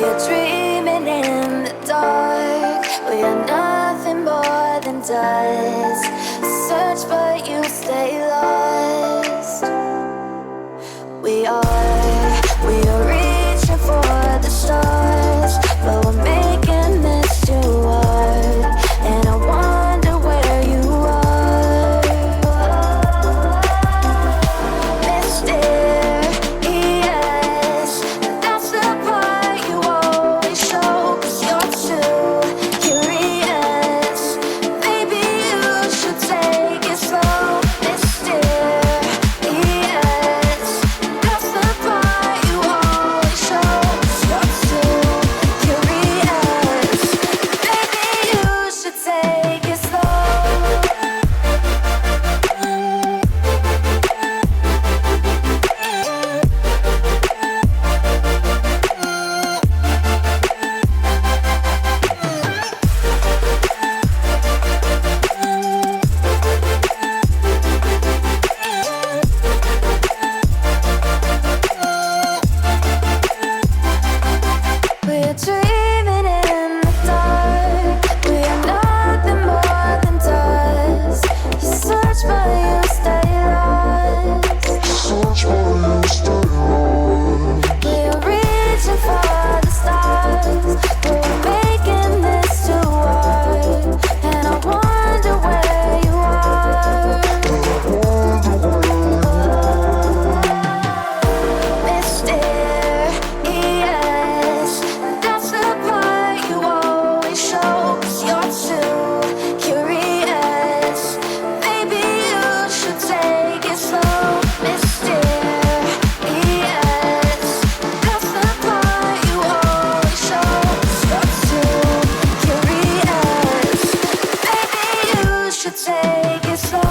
are dreaming in the dark. We are nothing more than dust. Search but you stay lost. We are reaching for the stars, but we're making this too hard. And I wonder where you are. Mysterious, that's the part you always show. 'Cause you're too curious. Maybe you should take it slow. Mysterious, that's the part you always show. 'Cause you're too curious. Maybe you should take it slow. We are dreaming in the dark. We are nothing more than dust. You search but you stay lost. We are reaching for the stars, but we're making this too hard. And I wonder where you are. Mysterious, that's the part you always show. 'Cause you're too curious. Maybe you should take it slow. Mysterious, that's the part you always show. 'Cause you're too curious. Maybe you should take it slow.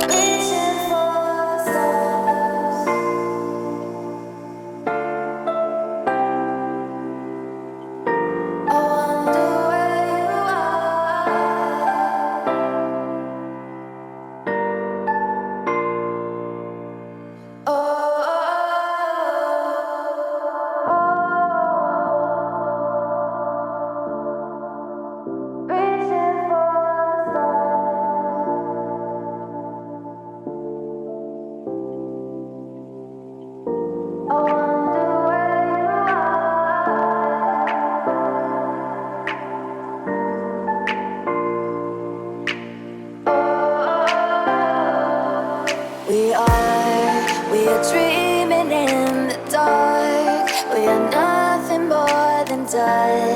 Reaching for stars. I wonder where you are. Reaching for stars. I wonder where you are. We are dreaming in the dark. We are nothing more than dust.